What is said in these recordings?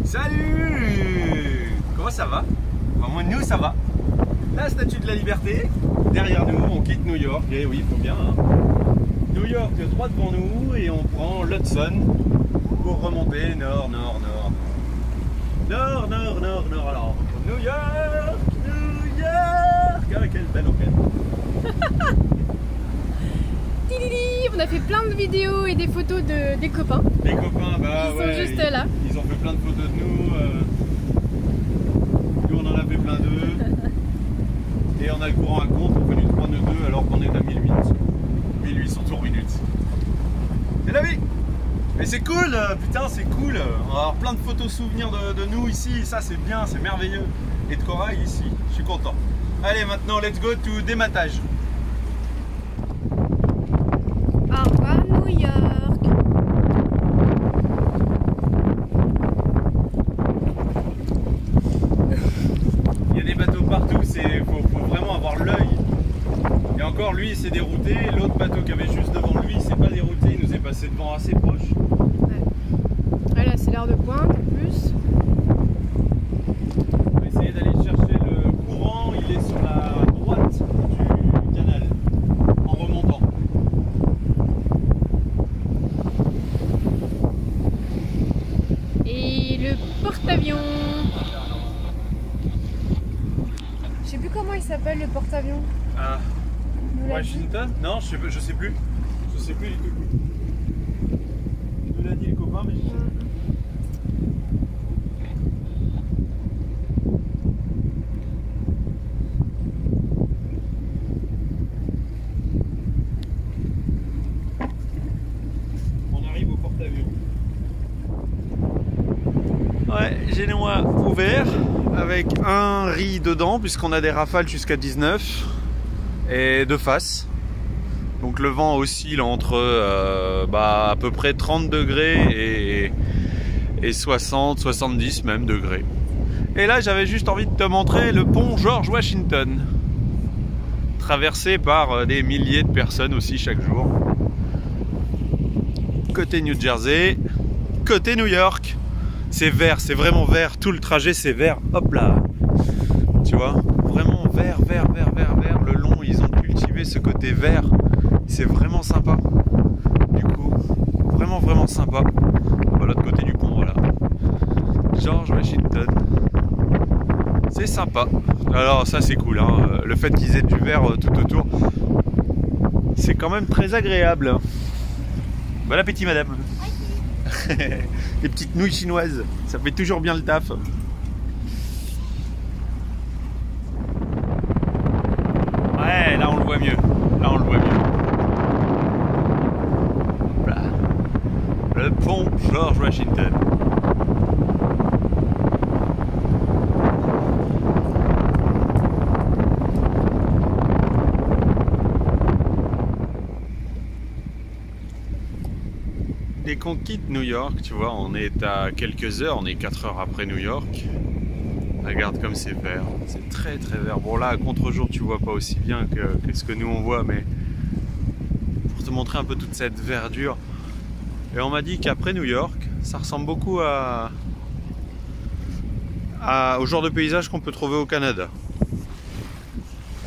Salut! Comment ça va? Moi, nous, ça va. La Statue de la Liberté, derrière nous, on quitte New York. Et oui, il faut bien. Hein. New York, droit devant nous, et on prend l'Hudson pour remonter nord, nord, nord. Nord, nord, nord, nord. Alors, New York, New York! Ah, quelle belle enquête! On a fait plein de vidéos et des photos des copains. Les copains, bah ils sont juste là. Ils ont fait plein de photos de nous. Nous, on en a fait plein d'eux. Et on a le courant à compte, on fait du 3 nœuds 2 alors qu'on est à 1008. 1800 tours minutes. C'est la vie! Mais c'est cool, putain, c'est cool. On va avoir plein de photos souvenirs de nous ici. Ça, c'est bien, c'est merveilleux. Et de corail ici. Je suis content. Allez, maintenant, let's go to dématage. Au revoir New York. Il y a des bateaux partout, faut vraiment avoir l'œil. Et encore lui il s'est dérouté, l'autre bateau qui avait juste devant lui il s'est pas dérouté, il nous est passé devant assez proche. Ouais. Là c'est l'heure de pointe en plus. On va essayer d'aller chercher le courant, il est sur la droite du canal, en remontant. Et le porte-avions. Je sais plus comment il s'appelle le porte-avions. Ah, Washington? Non, je sais plus. Je sais plus du tout. Il nous l'a dit le copain, mais je sais plus. On arrive au porte-avions. Ouais, génois ouvert avec un riz dedans puisqu'on a des rafales jusqu'à 19 et de face. Donc le vent oscille entre à peu près 30 degrés et 60, 70 même degrés. Et là j'avais juste envie de te montrer le pont George Washington, traversé par des milliers de personnes aussi chaque jour. Côté New Jersey, côté New York. C'est vert, c'est vraiment vert, tout le trajet c'est vert, hop là. Tu vois, vraiment vert, vert, vert, vert, vert. Le long, ils ont cultivé ce côté vert. C'est vraiment sympa. Du coup, vraiment, vraiment sympa. De l'autre côté du pont, voilà. George Washington. C'est sympa. Alors ça c'est cool, hein. Le fait qu'ils aient du vert tout autour, c'est quand même très agréable. Bon appétit madame. Les petites nouilles chinoises, ça fait toujours bien le taf. Ouais, là on le voit mieux. Là on le voit mieux. Voilà. Le pont George Washington. Dès qu'on quitte New York, tu vois, on est à quelques heures, on est 4 heures après New York. Regarde comme c'est vert, c'est très très vert. Bon là, à contre-jour, tu vois pas aussi bien que ce que nous on voit, mais pour te montrer un peu toute cette verdure. Et on m'a dit qu'après New York, ça ressemble beaucoup au genre de paysage qu'on peut trouver au Canada.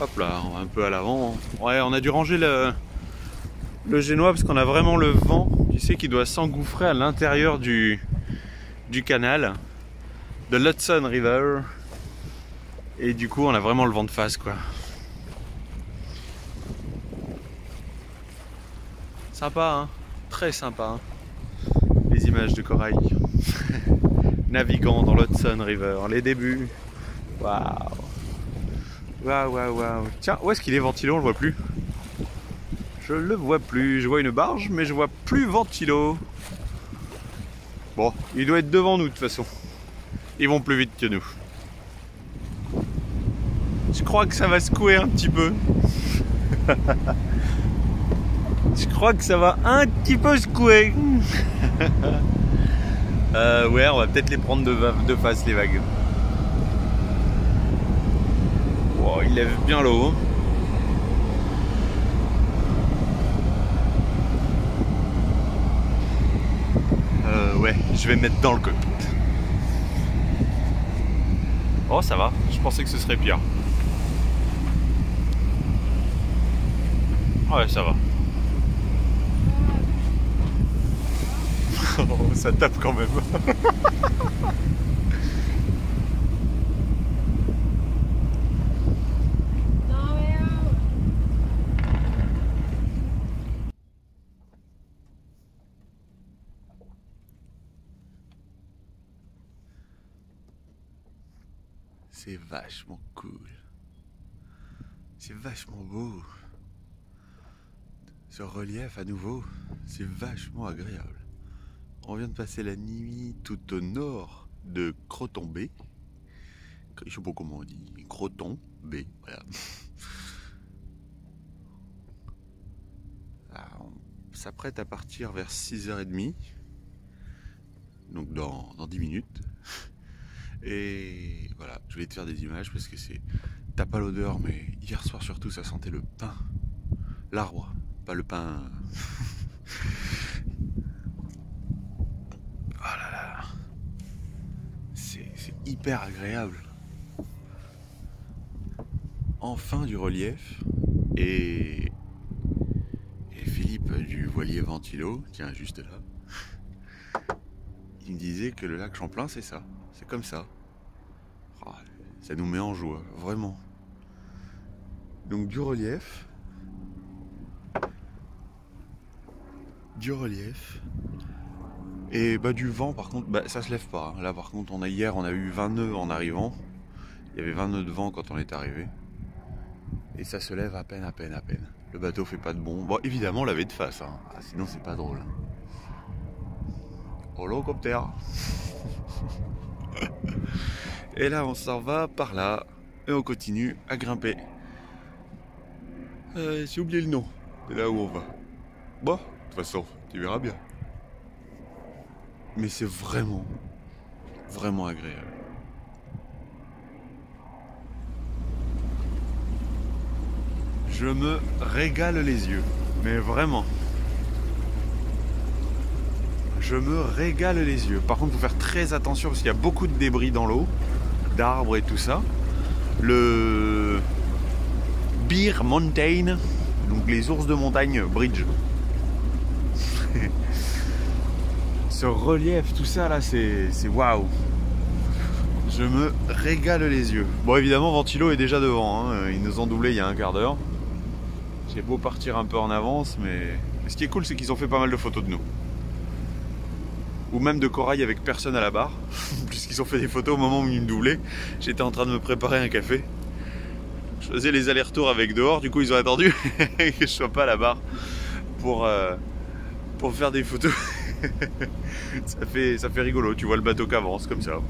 Hop là, on va un peu à l'avant. Ouais, on a dû ranger le génois parce qu'on a vraiment le vent. Tu sais qu'il doit s'engouffrer à l'intérieur du canal de l'Hudson River et du coup on a vraiment le vent de face quoi. Sympa hein, très sympa hein. Les images de corail naviguant dans l'Hudson River, les débuts. Waouh, waouh, waouh, waouh. Tiens, où est-ce qu'il est Ventilo? On le voit plus. Je le vois plus, je vois une barge mais je vois plus Ventilo. Bon, il doit être devant nous de toute façon. Ils vont plus vite que nous. Je crois que ça va secouer un petit peu. Je crois que ça va un petit peu secouer. Ouais, on va peut-être les prendre de face les vagues. Oh, il lève bien l'eau. Ouais, je vais me mettre dans le cockpit. Oh, ça va, je pensais que ce serait pire. Ouais, ça va. Oh, ça tape quand même. C'est vachement cool. C'est vachement beau. Ce relief à nouveau, c'est vachement agréable. On vient de passer la nuit tout au nord de Croton B. Je sais pas comment on dit. Croton B, voilà. Alors, on s'apprête à partir vers 6h30. Donc dans 10 minutes. Et voilà, je vais te faire des images parce que c'est... T'as pas l'odeur, mais hier soir surtout, ça sentait le pain. L'arbre, pas le pain. Oh là là. C'est hyper agréable. Enfin du relief. Et Philippe du voilier Ventilo, tiens, juste là, il me disait que le lac Champlain, c'est ça. C'est comme ça. Oh, ça nous met en joie, vraiment. Donc du relief. Et bah du vent par contre, bah, ça se lève pas. Là par contre, hier on a eu 20 nœuds en arrivant. Il y avait 20 nœuds de vent quand on est arrivé. Et ça se lève à peine. Le bateau fait pas de bond. Bon, évidemment, on l'avait de face, hein. Ah, sinon c'est pas drôle. Holocoptère. Et là on s'en va par là et on continue à grimper. J'ai oublié le nom de là où on va. Bon, de toute façon, tu verras bien. Mais c'est vraiment agréable. Je me régale les yeux, mais vraiment. Je me régale les yeux. Par contre, il faut faire très attention parce qu'il y a beaucoup de débris dans l'eau, d'arbres et tout ça. Le Bear Mountain, donc les ours de montagne bridge. Ce relief, tout ça là, c'est waouh. Je me régale les yeux. Bon, évidemment, Ventilo est déjà devant, hein. Ils nous ont doublé il y a un quart d'heure. J'ai beau partir un peu en avance, mais ce qui est cool, c'est qu'ils ont fait pas mal de photos de nous. Ou même de corail avec personne à la barre, puisqu'ils ont fait des photos au moment où ils me doublaient. J'étais en train de me préparer un café. Je faisais les allers-retours avec dehors, du coup ils ont attendu que je sois pas à la barre pour faire des photos. ça fait rigolo, tu vois le bateau qui avance comme ça.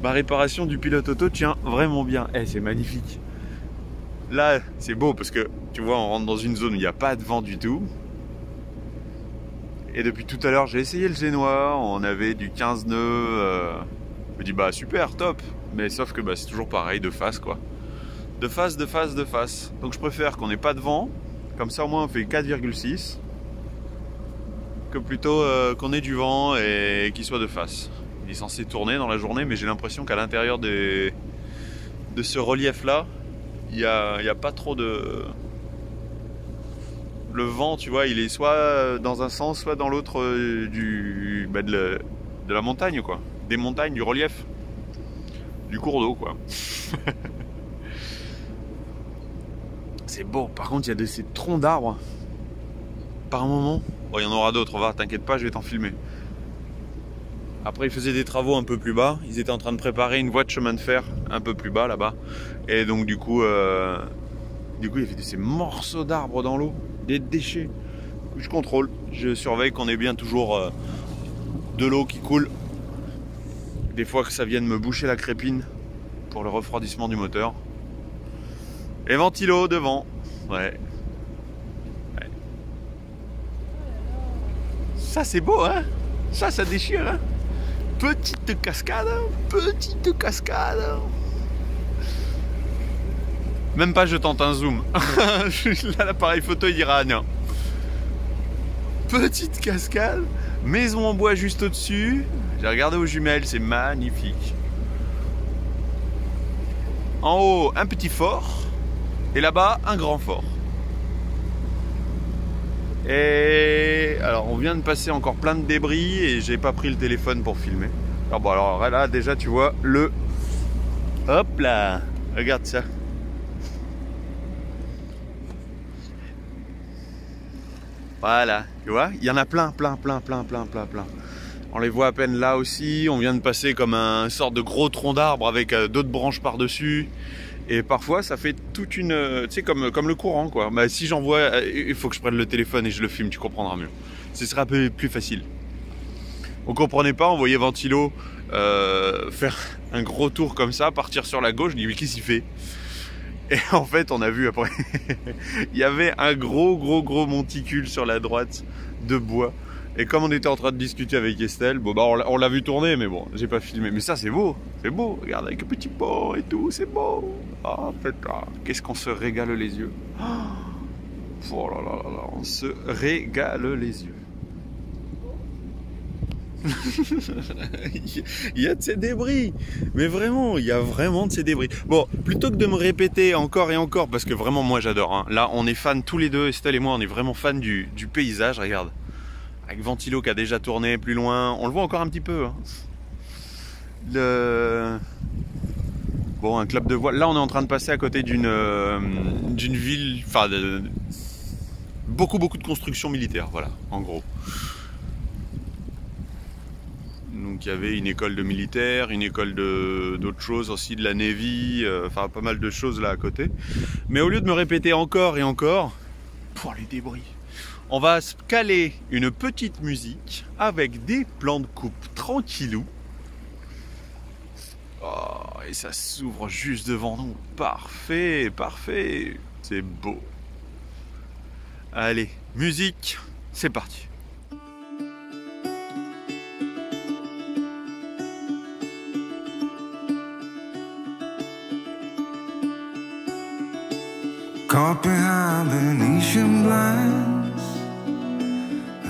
Ma réparation du pilote auto tient vraiment bien. C'est magnifique. Là, c'est beau parce que tu vois, on rentre dans une zone où il n'y a pas de vent du tout. Et depuis tout à l'heure, j'ai essayé le génois, on avait du 15 nœuds. Je me dis bah super, top. Mais sauf que bah, c'est toujours pareil, de face quoi. De face. Donc je préfère qu'on n'ait pas de vent. Comme ça au moins on fait 4,6. Que plutôt qu'on ait du vent et qu'il soit de face. Il est censé tourner dans la journée, mais j'ai l'impression qu'à l'intérieur de ce relief là, il n'y a pas trop de... Le vent, tu vois, il est soit dans un sens, soit dans l'autre de la montagne, quoi. Des montagnes, du relief. Du cours d'eau, quoi. C'est beau. Par contre, il y a ces troncs d'arbres. Par un moment. Bon, il y en aura d'autres, va, t'inquiète pas, je vais t'en filmer. Après, ils faisaient des travaux un peu plus bas. Ils étaient en train de préparer une voie de chemin de fer un peu plus bas, là-bas. Et donc, du coup, il y avait ces morceaux d'arbres dans l'eau. Des déchets. Je contrôle, je surveille qu'on ait bien toujours de l'eau qui coule. Des fois que ça vienne me boucher la crépine pour le refroidissement du moteur. Et Ventilo devant. Ouais. Ça c'est beau, hein. Ça déchire, hein. Petite cascade. Même pas je tente un zoom. Là l'appareil photo il dira non. petite cascade, maison en bois juste au-dessus. J'ai regardé aux jumelles, c'est magnifique. En haut, un petit fort. Et là-bas, un grand fort. Et alors, on vient de passer encore plein de débris et j'ai pas pris le téléphone pour filmer. Alors bon, alors là, déjà, tu vois le... Hop là! Regarde ça. Voilà, tu vois, il y en a plein. On les voit à peine là aussi. On vient de passer comme un sorte de gros tronc d'arbre avec d'autres branches par-dessus. Et parfois, ça fait toute une... tu sais, comme le courant, quoi. Bah, si j'en vois, il faut que je prenne le téléphone et je le filme, tu comprendras mieux. Ce sera un peu plus facile. On comprenait pas, on voyait Ventilo faire un gros tour comme ça, partir sur la gauche. Je dis, mais qu'est-ce qu'il fait? Et en fait, on a vu après, il y avait un gros monticule sur la droite de bois. Et comme on était en train de discuter avec Estelle, bon bah on l'a vu tourner, mais bon, j'ai pas filmé. Mais ça c'est beau, regarde avec le petit pont et tout, c'est beau. Ah putain, qu'est-ce qu'on se régale les yeux. Oh là là là là, on se régale les yeux. Il y a de ces débris, mais vraiment, il y a vraiment de ces débris. Bon, plutôt que de me répéter encore et encore, parce que vraiment moi j'adore, hein. Là on est fans tous les deux, Estelle et moi on est vraiment fans du paysage, regarde. Avec Ventilo qui a déjà tourné plus loin, on le voit encore un petit peu, hein. Bon, un club de voile, là on est en train de passer à côté d'une ville, enfin beaucoup de constructions militaires, voilà, en gros. Donc il y avait une école de militaires, une école d'autres choses aussi, de la Navy, enfin pas mal de choses là à côté. Mais au lieu de me répéter encore et encore, pour les débris, on va se caler une petite musique avec des plans de coupe tranquillou. Oh, et ça s'ouvre juste devant nous. Parfait, parfait. C'est beau. Allez, musique, c'est parti. Caught behind Venetian blinds,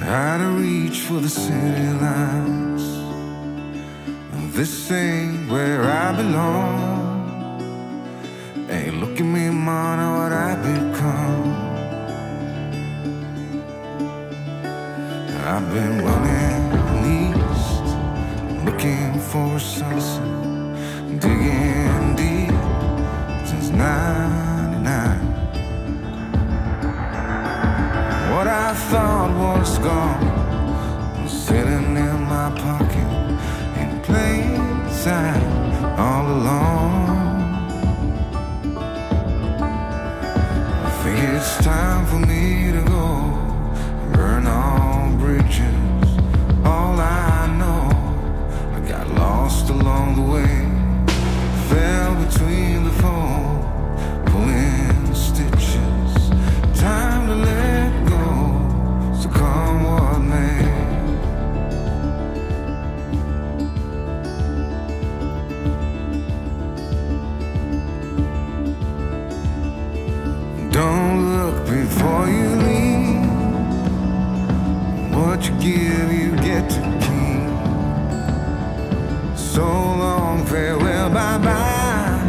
had to reach for the city lights. This ain't where I belong. Hey, look at me, man, what I've become. I've been running east, looking for a sunset, digging deep since '99. What I thought was gone was sitting in my pocket in plain sight all along. I think it's time for me to go, burn all bridges. All I know, I got lost along the way, fell between the foam, pulling stitches. Time to let go. So come what may. Don't look before you leave. What you give, you get to keep. So long, farewell, bye-bye.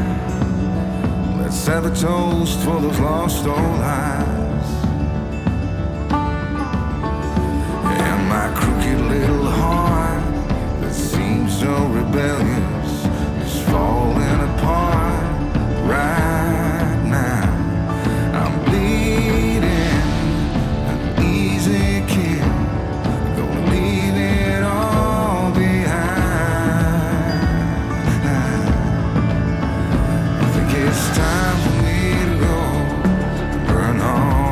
Let's have a toast for those lost old lives. My crooked little heart that seems so rebellious is falling apart right now. I'm bleeding, an easy kill, gonna leave it all behind. I think it's time for me to go, burn all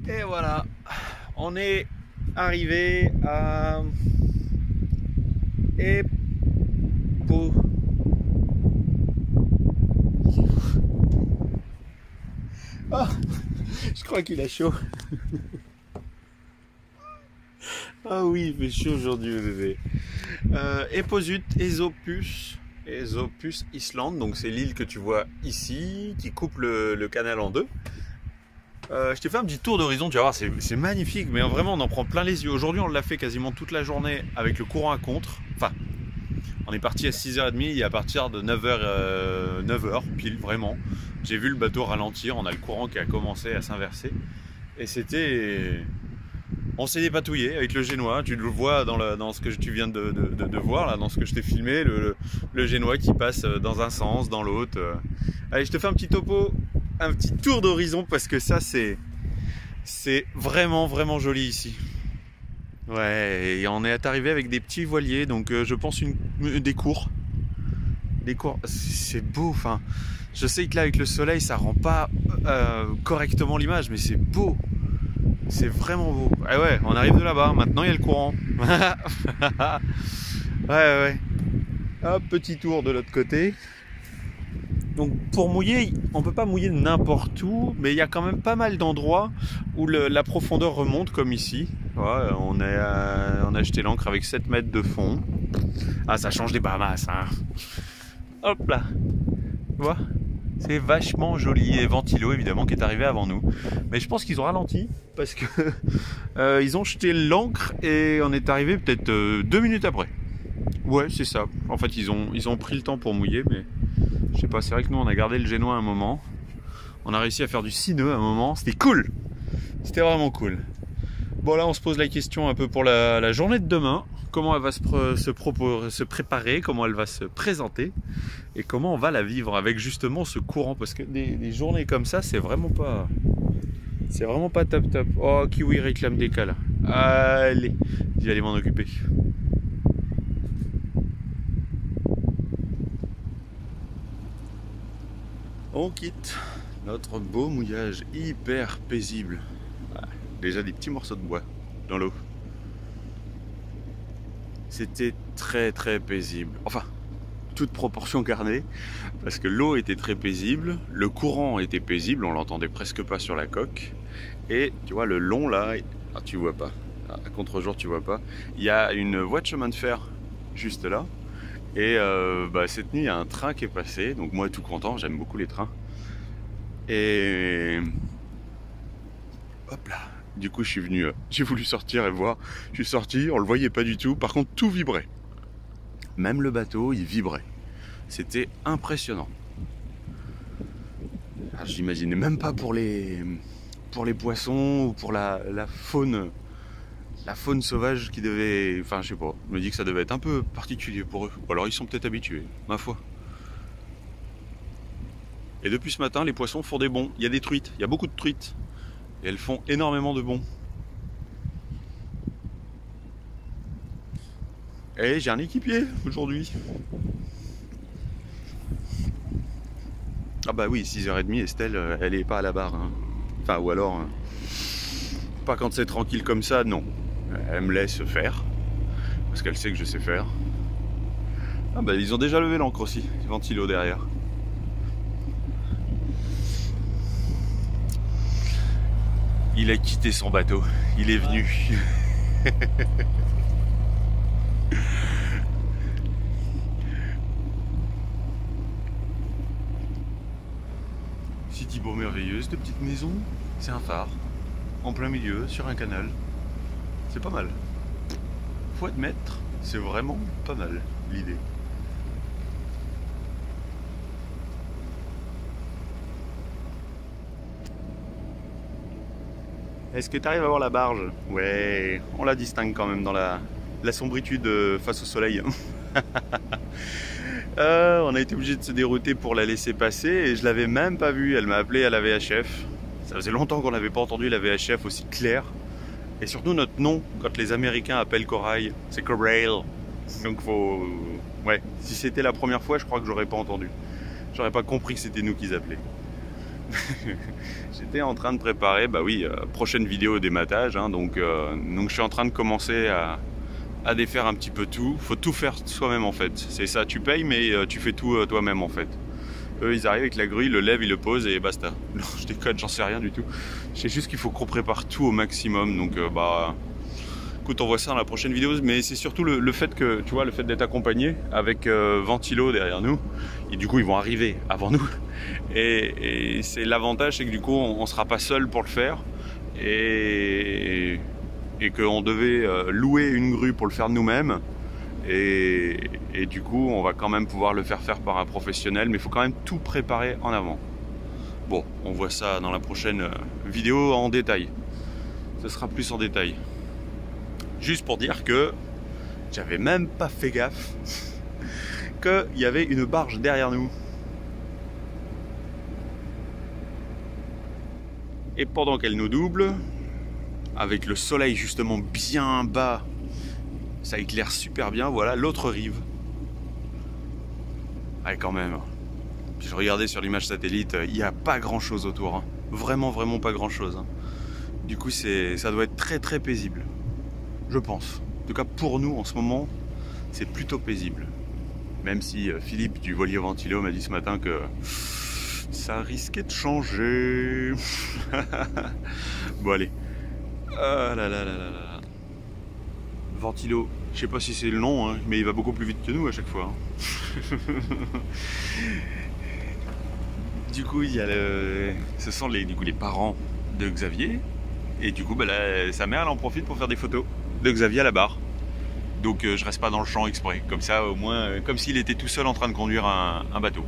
Et voilà, on est arrivé à Epo. Oh, je crois qu'il a chaud. Ah oui, il fait chaud aujourd'hui, bébé. Eposut, Esopus Island, donc c'est l'île que tu vois ici, qui coupe le canal en deux. Je t'ai fait un petit tour d'horizon, tu vas voir, c'est magnifique, mais vraiment on en prend plein les yeux. Aujourd'hui on l'a fait quasiment toute la journée avec le courant à contre. Enfin, on est parti à 6h30 et à partir de 9h pile, vraiment. J'ai vu le bateau ralentir, on a le courant qui a commencé à s'inverser. Et c'était... On s'est dépatouillé avec le génois, tu le vois dans ce que tu viens de voir, là, dans ce que je t'ai filmé, le génois qui passe dans un sens, dans l'autre. Allez, je te fais un petit topo, un petit tour d'horizon, parce que ça c'est vraiment vraiment joli ici. Ouais, et on est arrivé avec des petits voiliers, donc je pense des cours. C'est beau, enfin, je sais que là avec le soleil ça rend pas correctement l'image, mais c'est beau. C'est vraiment beau. Ah ouais, on arrive de là-bas. Maintenant, il y a le courant. Ouais. Hop, petit tour de l'autre côté. Donc, pour mouiller, on peut pas mouiller n'importe où, mais il y a quand même pas mal d'endroits où la profondeur remonte, comme ici. Ouais, on a jeté l'ancre avec 7 mètres de fond. Ah, ça change des Bahamas, hein. Hop là. Tu vois ? C'est vachement joli, et Ventilo évidemment qui est arrivé avant nous. Mais je pense qu'ils ont ralenti parce que ils ont jeté l'ancre et on est arrivé peut-être 2 minutes après. Ouais, c'est ça. En fait, ils ont pris le temps pour mouiller, mais je sais pas, c'est vrai que nous on a gardé le génois un moment. On a réussi à faire du 6 nœuds à un moment, c'était cool. C'était vraiment cool. Bon là on se pose la question un peu pour la journée de demain. Comment elle va se préparer, comment elle va se présenter et comment on va la vivre avec justement ce courant, parce que des journées comme ça c'est vraiment pas top. Oh, Kiwi réclame des cas là. Allez, j'y allais m'en occuper. On quitte notre beau mouillage hyper paisible. Déjà des petits morceaux de bois dans l'eau. C'était très très paisible. Enfin, toute proportion gardée, parce que l'eau était très paisible, le courant était paisible, on l'entendait presque pas sur la coque. Et tu vois le long là, tu vois pas, à contre-jour tu vois pas, il y a une voie de chemin de fer juste là. Et cette nuit il y a un train qui est passé, donc moi tout content, j'aime beaucoup les trains. Et hop là. Du coup, j'ai voulu sortir et voir. Je suis sorti, on le voyait pas du tout. Par contre, tout vibrait. Même le bateau, il vibrait. C'était impressionnant. J'imaginais même pas pour les poissons ou pour la faune sauvage qui devait... Enfin, je sais pas. Je me dis que ça devait être un peu particulier pour eux. Ou alors, ils sont peut-être habitués, ma foi. Et depuis ce matin, les poissons font des bonds. Il y a des truites. Il y a beaucoup de truites. Et elles font énormément de bonds. Et j'ai un équipier aujourd'hui. Ah bah oui, 6h30, Estelle, elle est pas à la barre. Hein. Enfin, ou alors, pas quand c'est tranquille comme ça, non. Elle me laisse faire. Parce qu'elle sait que je sais faire. Ah bah ils ont déjà levé l'ancre aussi, Ventilo derrière. Il a quitté son bateau, il est venu. City beau merveilleuse, de petites maisons, c'est un phare, en plein milieu, sur un canal. C'est pas mal. Faut admettre, c'est vraiment pas mal l'idée. Est-ce que tu arrives à voir la barge? Ouais, on la distingue quand même dans la sombritude face au soleil. On a été obligé de se dérouter pour la laisser passer et je l'avais même pas vue. Elle m'a appelé à la VHF. Ça faisait longtemps qu'on n'avait pas entendu la VHF aussi claire. Et surtout notre nom, quand les Américains appellent corail, c'est corail. Donc faut... Ouais, si c'était la première fois, je crois que j'aurais pas entendu. J'aurais pas compris que c'était nous qu'ils appelaient. J'étais en train de préparer, bah oui, prochaine vidéo d'ématage, hein, donc je suis en train de commencer à défaire un petit peu tout. Faut tout faire soi-même en fait. C'est ça, tu payes mais tu fais tout toi-même en fait. Eux ils arrivent avec la grue, ils le lèvent, ils le posent et basta. Non, je déconne, j'en sais rien du tout. Je sais juste qu'il faut qu'on prépare tout au maximum, donc bah... Écoute, on voit ça dans la prochaine vidéo, mais c'est surtout le fait que, tu vois, le fait d'être accompagné avec Ventilo derrière nous, et du coup ils vont arriver avant nous, et c'est l'avantage, c'est que du coup on sera pas seul pour le faire, et qu'on devait louer une grue pour le faire nous-mêmes, et du coup on va quand même pouvoir le faire par un professionnel, mais il faut quand même tout préparer en avant. Bon, on voit ça dans la prochaine vidéo en détail, ce sera plus en détail. Juste pour dire que j'avais même pas fait gaffe qu'il y avait une barge derrière nous. Et pendant qu'elle nous double, avec le soleil justement bien bas, ça éclaire super bien, voilà l'autre rive. Ouais, quand même. Puis je regardais sur l'image satellite, il n'y a pas grand chose autour. Hein. Vraiment pas grand chose. Hein. Du coup, ça doit être très paisible. Je pense. En tout cas, pour nous, en ce moment, c'est plutôt paisible. Même si Philippe du Voilier Ventilo m'a dit ce matin que ça risquait de changer. Bon, allez. Ah là là là là là. Ventilo, je sais pas si c'est le nom, hein, mais il va beaucoup plus vite que nous à chaque fois. Hein. Du coup, il y a ce sont les parents de Xavier. Et du coup, bah là, sa mère, elle en profite pour faire des photos de Xavier à la barre. Donc je reste pas dans le champ exprès. Comme ça, au moins, comme s'il était tout seul en train de conduire un bateau.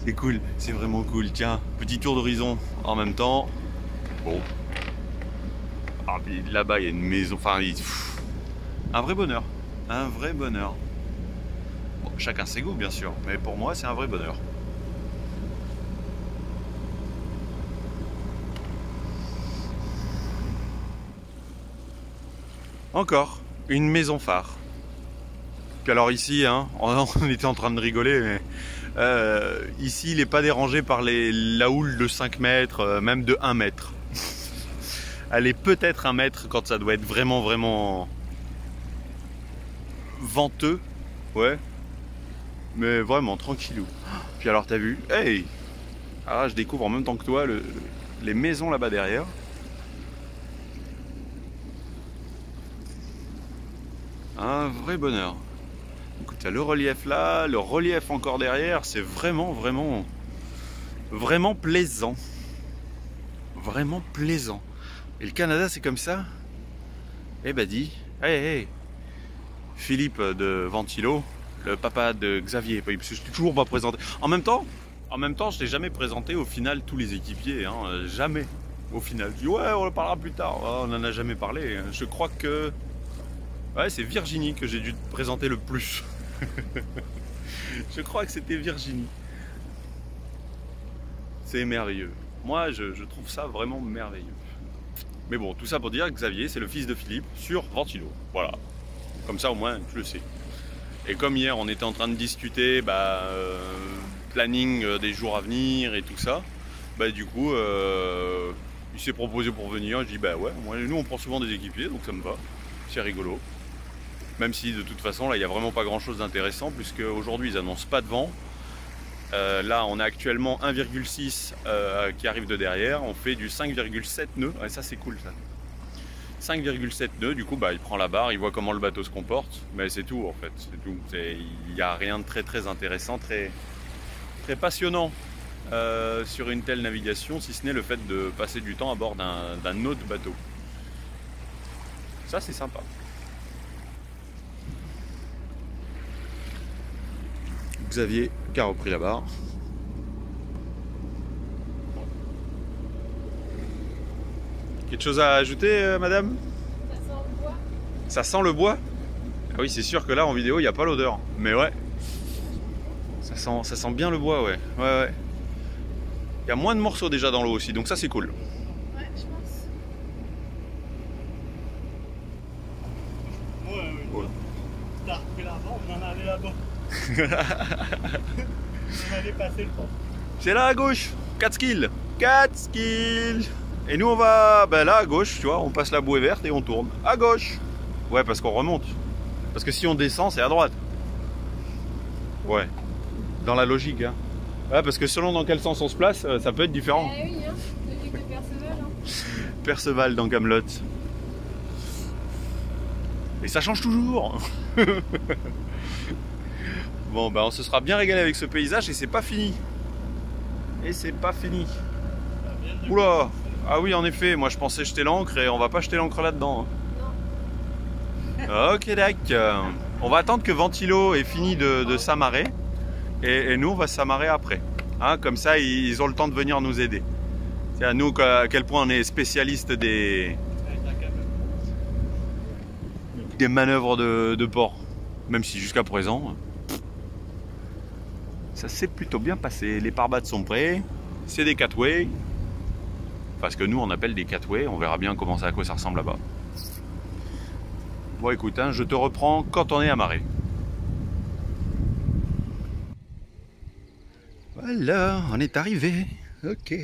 C'est cool, c'est vraiment cool. Tiens, petit tour d'horizon en même temps. Bon. Ah, puis là-bas, il y a une maison. Enfin, un vrai bonheur. Un vrai bonheur. Bon, chacun ses goûts, bien sûr. Mais pour moi, c'est un vrai bonheur. Encore une maison phare. Puis alors ici, hein, on était en train de rigoler, mais ici il n'est pas dérangé par la houle de 5 mètres, même de 1 mètre. Elle est peut-être 1 mètre quand ça doit être vraiment venteux, ouais. Mais vraiment tranquillou. Puis alors t'as vu, hey, ah, je découvre en même temps que toi les maisons là-bas derrière. Un vrai bonheur. Écoute, il y a le relief là, le relief encore derrière, c'est vraiment plaisant. Vraiment plaisant. Et le Canada, c'est comme ça. Eh ben dis, hey, Philippe de Ventilo, le papa de Xavier, parce que je t'ai toujours pas présenté. En même temps, je t'ai jamais présenté au final tous les équipiers, hein, jamais. Au final, je dis ouais, on en parlera plus tard. Oh, on en a jamais parlé. Je crois que ouais, c'est Virginie que j'ai dû te présenter le plus. Je crois que c'était Virginie. C'est merveilleux. Moi, je trouve ça vraiment merveilleux. Mais bon, tout ça pour dire que Xavier, c'est le fils de Philippe sur Ventilo. Voilà. Comme ça, au moins, tu le sais. Et comme hier, on était en train de discuter planning des jours à venir et tout ça, bah du coup, il s'est proposé pour venir. Je dis, bah ouais, nous, on prend souvent des équipiers, donc ça me va. C'est rigolo. Même si de toute façon là il n'y a vraiment pas grand chose d'intéressant puisque aujourd'hui ils annoncent pas de vent. Là on a actuellement 1,6 qui arrive de derrière, on fait du 5,7 nœuds, ouais, ça c'est cool ça. 5,7 nœuds, du coup bah, il prend la barre, il voit comment le bateau se comporte, mais c'est tout en fait, c'est tout. Il n'y a rien de très intéressant, très passionnant sur une telle navigation, si ce n'est le fait de passer du temps à bord d'un autre bateau. Ça c'est sympa. Xavier qui a repris la barre. Quelque chose à ajouter, madame? Ça sent le bois. Ça sent le bois? Ah oui, c'est sûr que là en vidéo il n'y a pas l'odeur. Mais ouais, ça sent bien le bois, ouais. Ouais. Il y a moins de morceaux déjà dans l'eau aussi, donc ça c'est cool. Ouais, je pense. Ouais. T'as repris la barre, on en allait là-bas. C'est là à gauche, Catskill. Catskill. Et nous on va là à gauche, tu vois, on passe la bouée verte et on tourne. À gauche. Ouais, parce qu'on remonte. Parce que si on descend, c'est à droite. Ouais. Dans la logique, hein. Ouais, parce que selon dans quel sens on se place, ça peut être différent. Eh oui, hein, logique de Perceval. Hein. Perceval dans Camelot. Et ça change toujours. Bon, bah on se sera bien régalé avec ce paysage et c'est pas fini. Et c'est pas fini. Oula. Ah oui, en effet, moi je pensais jeter l'ancre et on va pas jeter l'ancre là-dedans. Hein. Ok, d'accord. On va attendre que Ventilo ait fini de s'amarrer et nous on va s'amarrer après. Hein, comme ça, ils ont le temps de venir nous aider. C'est à nous à quel point on est spécialiste des manœuvres de port. Même si jusqu'à présent, ça s'est plutôt bien passé. Les pare-balles sont prêts. C'est des catways. Enfin, ce que nous on appelle des catways. On verra bien à quoi ça ressemble là-bas. Bon, écoute, hein, je te reprends quand on est amarré. Voilà, on est arrivé. Ok.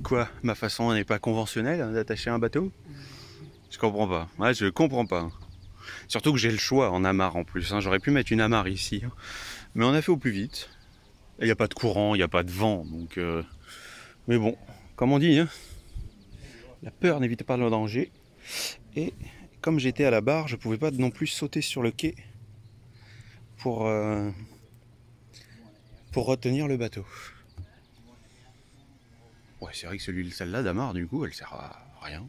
Quoi, ma façon n'est pas conventionnelle d'attacher un bateau? Je comprends pas. Ouais, je comprends pas. Surtout que j'ai le choix en amarre en plus. Hein. J'aurais pu mettre une amarre ici. Hein. Mais on a fait au plus vite. Il n'y a pas de courant, il n'y a pas de vent. Donc, mais bon, comme on dit, hein, la peur n'évite pas le danger. Et comme j'étais à la barre, je ne pouvais pas non plus sauter sur le quai pour retenir le bateau. Ouais, c'est vrai que celle-là d'amarre, du coup, elle sert à rien.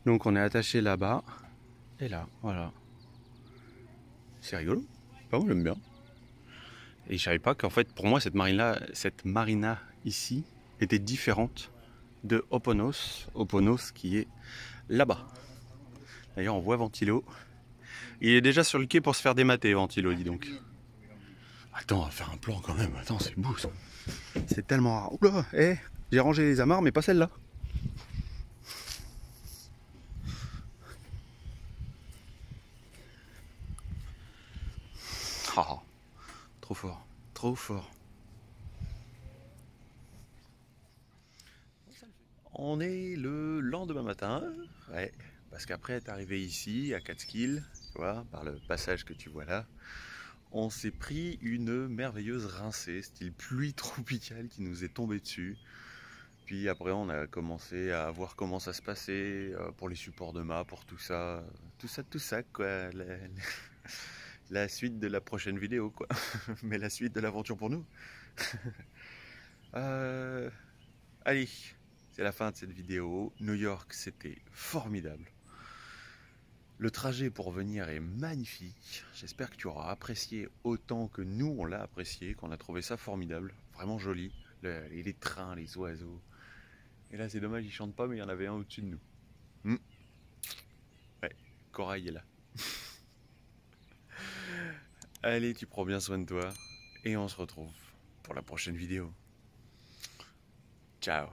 Donc on est attaché là-bas et là, voilà. C'est rigolo. Pas moi, j'aime bien. Et je savais pas qu'en fait, pour moi, cette marina ici était différente de Oponos. Oponos qui est là-bas. D'ailleurs, on voit Ventilo. Il est déjà sur le quai pour se faire démater, Ventilo, dis donc. Attends, on va faire un plan quand même. Attends, c'est beau ça. C'est tellement rare. Oula, j'ai rangé les amarres, mais pas celle-là. Ah, trop fort, trop fort. On est le lendemain matin, ouais, parce qu'après être arrivé ici, à Catskill, tu vois, par le passage que tu vois là, on s'est pris une merveilleuse rincée, style pluie tropicale qui nous est tombée dessus. Puis après on a commencé à voir comment ça se passait pour les supports de mât, pour tout ça quoi. La suite de la prochaine vidéo quoi, mais la suite de l'aventure pour nous. Allez, c'est la fin de cette vidéo. New York, c'était formidable. Le trajet pour venir est magnifique. J'espère que tu auras apprécié autant que nous on l'a apprécié, qu'on a trouvé ça formidable, vraiment joli. Les trains, les oiseaux. Et là c'est dommage, ils chantent pas, mais il y en avait un au-dessus de nous. Ouais, Corail est là. Allez, tu prends bien soin de toi et on se retrouve pour la prochaine vidéo. Ciao.